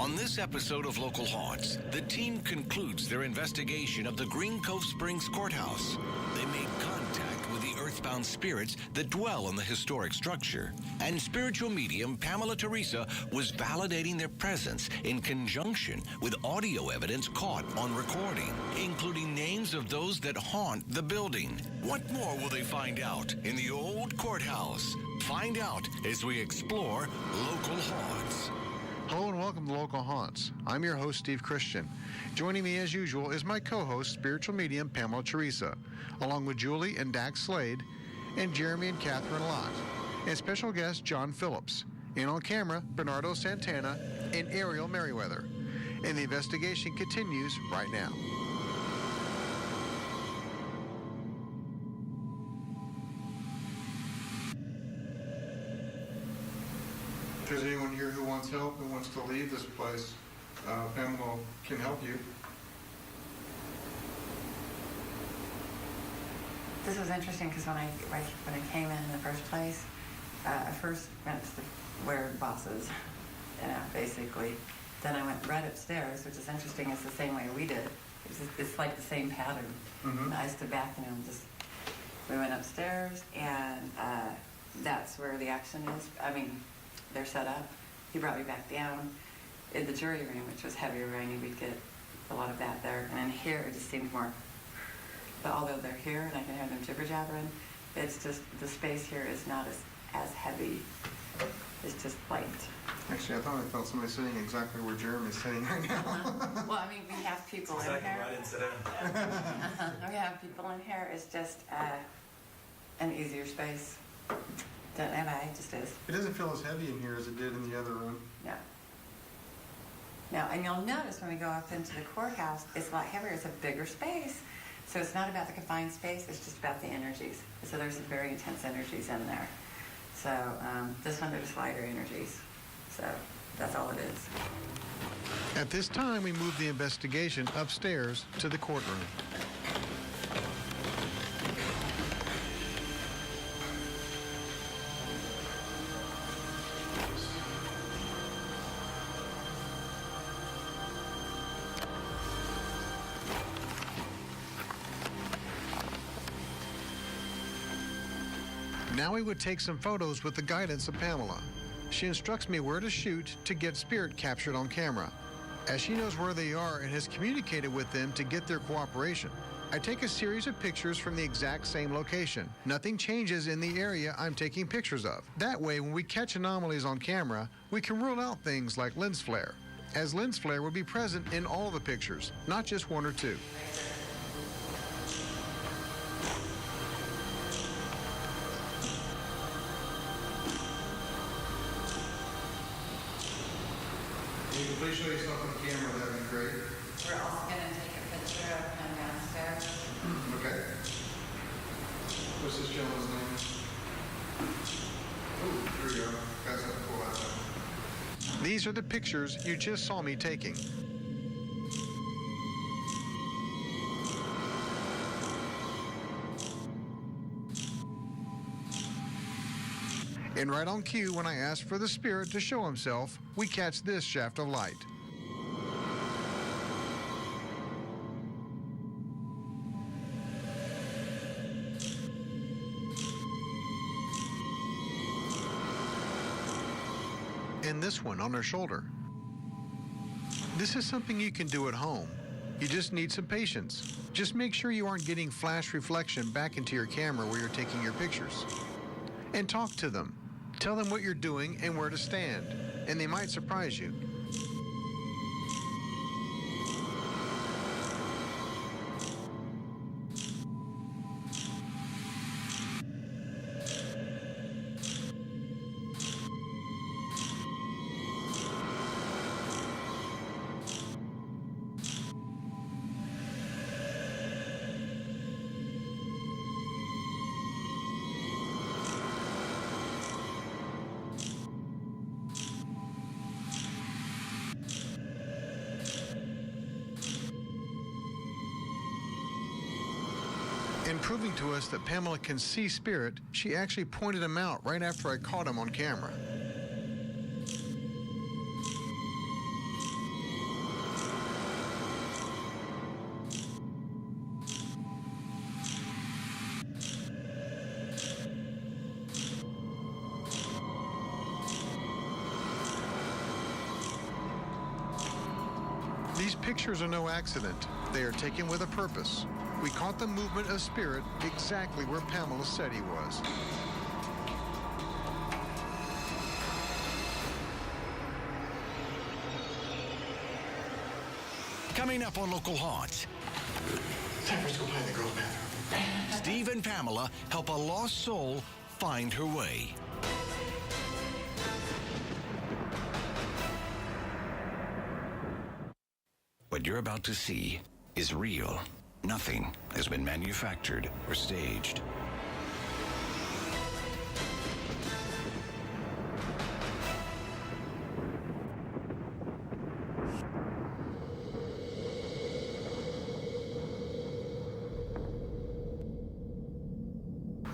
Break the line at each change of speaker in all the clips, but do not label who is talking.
On this episode of Local Haunts, the team concludes their investigation of the Green Cove Springs Courthouse. They made contact with the earthbound spirits that dwell in the historic structure. And spiritual medium Pamela Teresa was validating their presence in conjunction with audio evidence caught on recording, including names of those that haunt the building. What more will they find out in the old courthouse? Find out as we explore Local Haunts.
Hello and welcome to Local Haunts. I'm your host, Steve Christian. Joining me as usual is my co-host, spiritual medium Pamela Teresa, along with Julie and Dax Slade, and Jeremy and Catherine Lott, and special guest John Phillips, and on camera, Bernardo Santana and Ariel Merriweather. And the investigation continues right now. If there's anyone here who wants help and wants to leave this place, Pamela can help you.
This was interesting because when I came in the first place, I first went to where the boss is, basically. Then I went right upstairs, which is interesting. It's the same way we did. It's like the same pattern. Mm-hmm. I stood back and we went upstairs, and that's where the action is. I mean, they're set up. He brought me back down in the jury room, which was heavier. I knew we'd get a lot of that there. And in here, it just seemed more. But although they're here and I can hear them jibber-jabbering, it's just the space here is not as heavy. It's just light.
Actually, I thought I felt somebody sitting exactly where Jeremy's sitting right now.
Well, I mean, we have people in here.
I didn't sit down.
We have people in here. It's just an easier space. It just is.
It doesn't feel as heavy in here as it did in the other room.
No. No, and you'll notice when we go up into the courthouse, it's a lot heavier. It's a bigger space. So it's not about the confined space, it's just about the energies. So there's some very intense energies in there. So this one, there's lighter energies. So that's all it is.
At this time, we move the investigation upstairs to the courtroom. Now we would take some photos with the guidance of Pamela. She instructs me where to shoot to get spirit captured on camera. As she knows where they are and has communicated with them to get their cooperation, I take a series of pictures from the exact same location. Nothing changes in the area I'm taking pictures of. That way, when we catch anomalies on camera, we can rule out things like lens flare, as lens flare would be present in all the pictures, not just one or two. Please show yourself on camera, that'd be great.
We're also going to take a picture of him downstairs.
Okay. What's this gentleman's name? Oh, here we go. Guys, have to pull that down. These are the pictures you just saw me taking. And right on cue, when I ask for the spirit to show himself, we catch this shaft of light. And this one on her shoulder. This is something you can do at home. You just need some patience. Just make sure you aren't getting flash reflection back into your camera where you're taking your pictures. And talk to them. Tell them what you're doing and where to stand, and they might surprise you. In proving to us that Pamela can see spirit, she actually pointed him out right after I caught him on camera. These pictures are no accident. They are taken with a purpose. We caught the movement of spirit exactly where Pamela said he was.
Coming up on Local Haunts,
Time for us to go play in the girls' bathroom.
Steve and Pamela help a lost soul find her way. What you're about to see is real. Nothing has been manufactured or staged.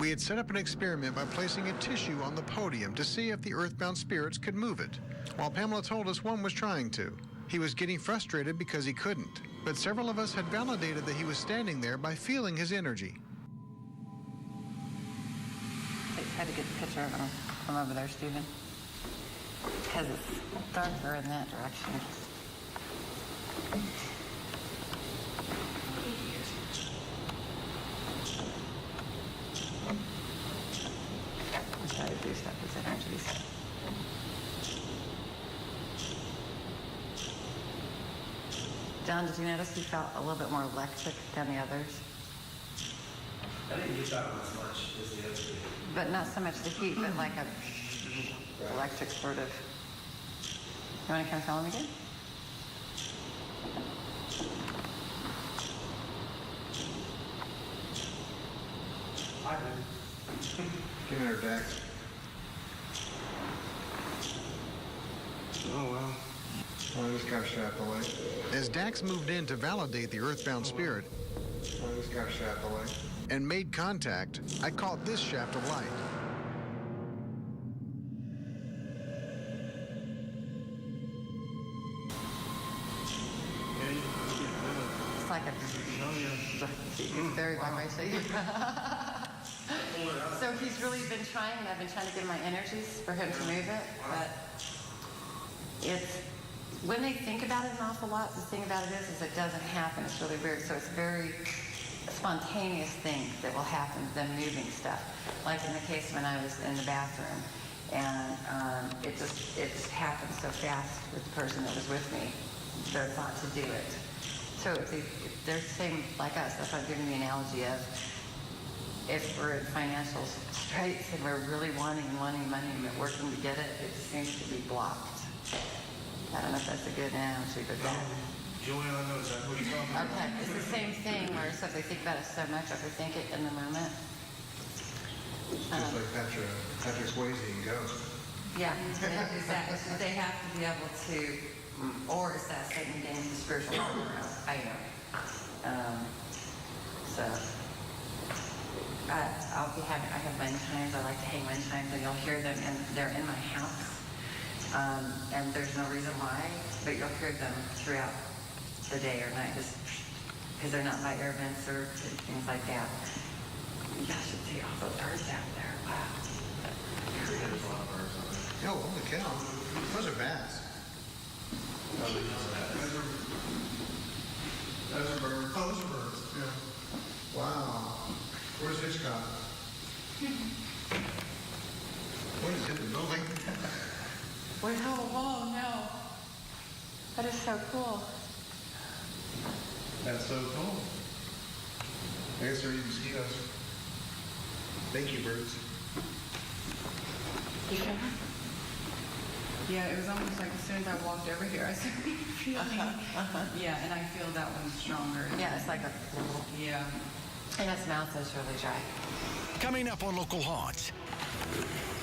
We had set up an experiment by placing a tissue on the podium to see if the earthbound spirits could move it, while Pamela told us one was trying to. He was getting frustrated because he couldn't, but several of us had validated that he was standing there by feeling his energy.
Try to get the picture of him from over there, Stephen. Because it's darker in that direction. I'm trying to do stuff with energies. John, did you notice he felt a little bit more electric than the others?
I didn't get that one as much as the other two.
But not so much the heat, but like a electric sort of. You want to come film again?
I did.
Give me her deck.
Oh, well.
I just got shot away. As Dax moved in to validate the earthbound spirit, I just got shot away, and made contact, I caught this shaft of light.
It's like a very vibrational. So he's really been trying, and I've been trying to give him my energies for him to move it, but it's, when they think about it an awful lot, the thing about it is it doesn't happen. It's really weird. So it's very spontaneous thing that will happen, them moving stuff. Like in the case when I was in the bathroom, and it just happened so fast with the person that was with me, their thought to do it. So they're the same like us. That's why I'm giving the analogy of if we're in financial straits and we're really wanting money and working to get it, it just seems to be blocked. I don't know if that's a good analogy, but that.
Joanne, I know exactly what you're talking about.
Okay, it's the same thing where if they think about it so much, overthink it in the moment.
Just like Patrick Swayze and Ghost.
Yeah, exactly. So they have to be able to, or assassinate and gain the spiritual power. I know. So I'll be having. I have wind chimes. I like to hang wind chimes, and you'll hear them, and they're in my house. And there's no reason why, but you'll hear them throughout the day or night, just because they're not by air vents or things like that. You guys should see all the birds out there. Wow.
There's a lot of birds on there.
Oh, holy cow. Those are bats.
Those are birds. Oh, those are birds, yeah.
Wow. Where's Hitchcock? What is in the building?
Wait, oh, no. That is so cool.
That's so cool.
I guess they're eating mosquitoes. Thank you, birds.
You sure?
Yeah, it was almost like as soon as I walked over here, I started feeling, yeah, and I feel that one stronger.
Yeah, it's like a,
Yeah.
and its mouth is really dry.
Coming up on Local Haunts,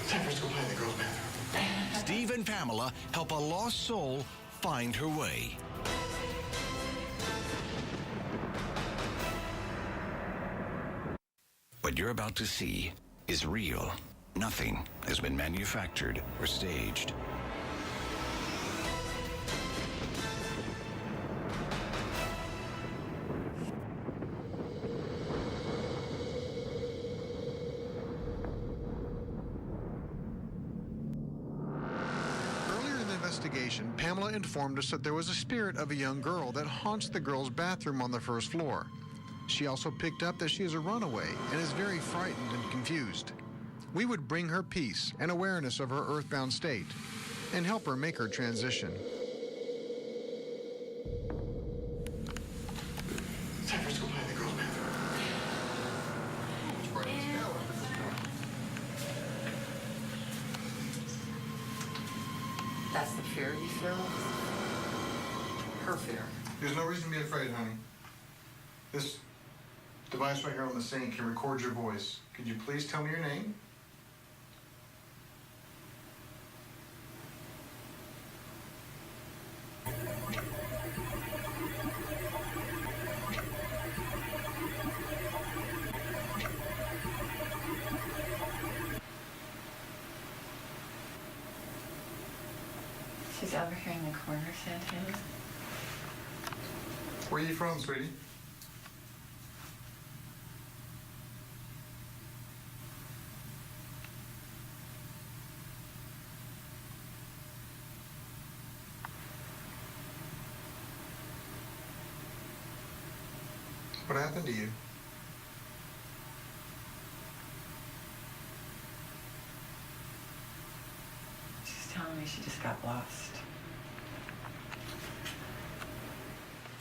Time for us to go play in the girls' bathroom.
Steve and Pamela help a lost soul find her way. What you're about to see is real. Nothing has been manufactured or staged.
investigation, Pamela informed us that there was a spirit of a young girl that haunts the girls' bathroom on the first floor. She also picked up that she is a runaway and is very frightened and confused. We would bring her peace and awareness of her earthbound state and help her make her transition. It's time for us to go play in the girls' bathroom.
That's the fear you feel? Her fear.
There's no reason to be afraid, honey. This device right here on the sink can record your voice. Could you please tell me your name?
She's over here in the corner, Santana.
Where are you from, sweetie? What happened to you?
She's telling me she just got lost.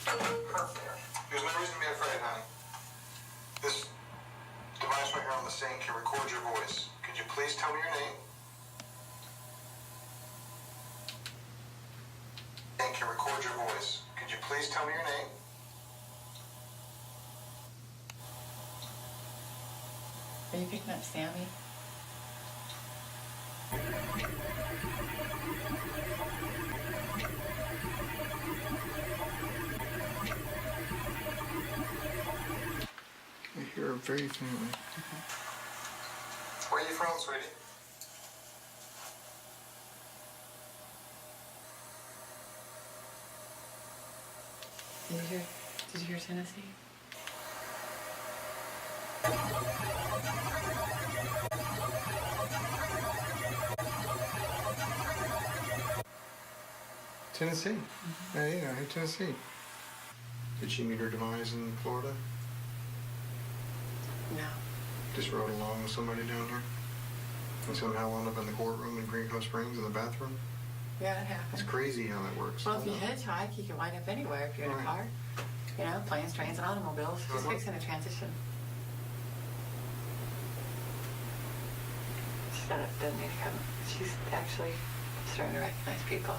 There's no reason to be afraid, honey. This device right here on the sink can record your voice. Could you please tell me your name? And can record your voice. Could you please tell me your name?
Are you picking up Sammy?
I hear her very faintly. Where are you from, sweetie?
Did you hear Tennessee?
Tennessee? Yeah, I hear Tennessee. Did she meet her demise in Florida?
No.
Just rode along with somebody down here? And somehow wound up in the courtroom in Green Cove Springs in the bathroom?
Yeah, it happens.
It's crazy how that works.
Well, if you hitchhike, you can wind up anywhere if you're in a
Right.
car. You know, planes, trains, and automobiles. She's
Uh-huh.
fixing a transition. Shut up, doesn't need to come. She's actually starting to recognize people.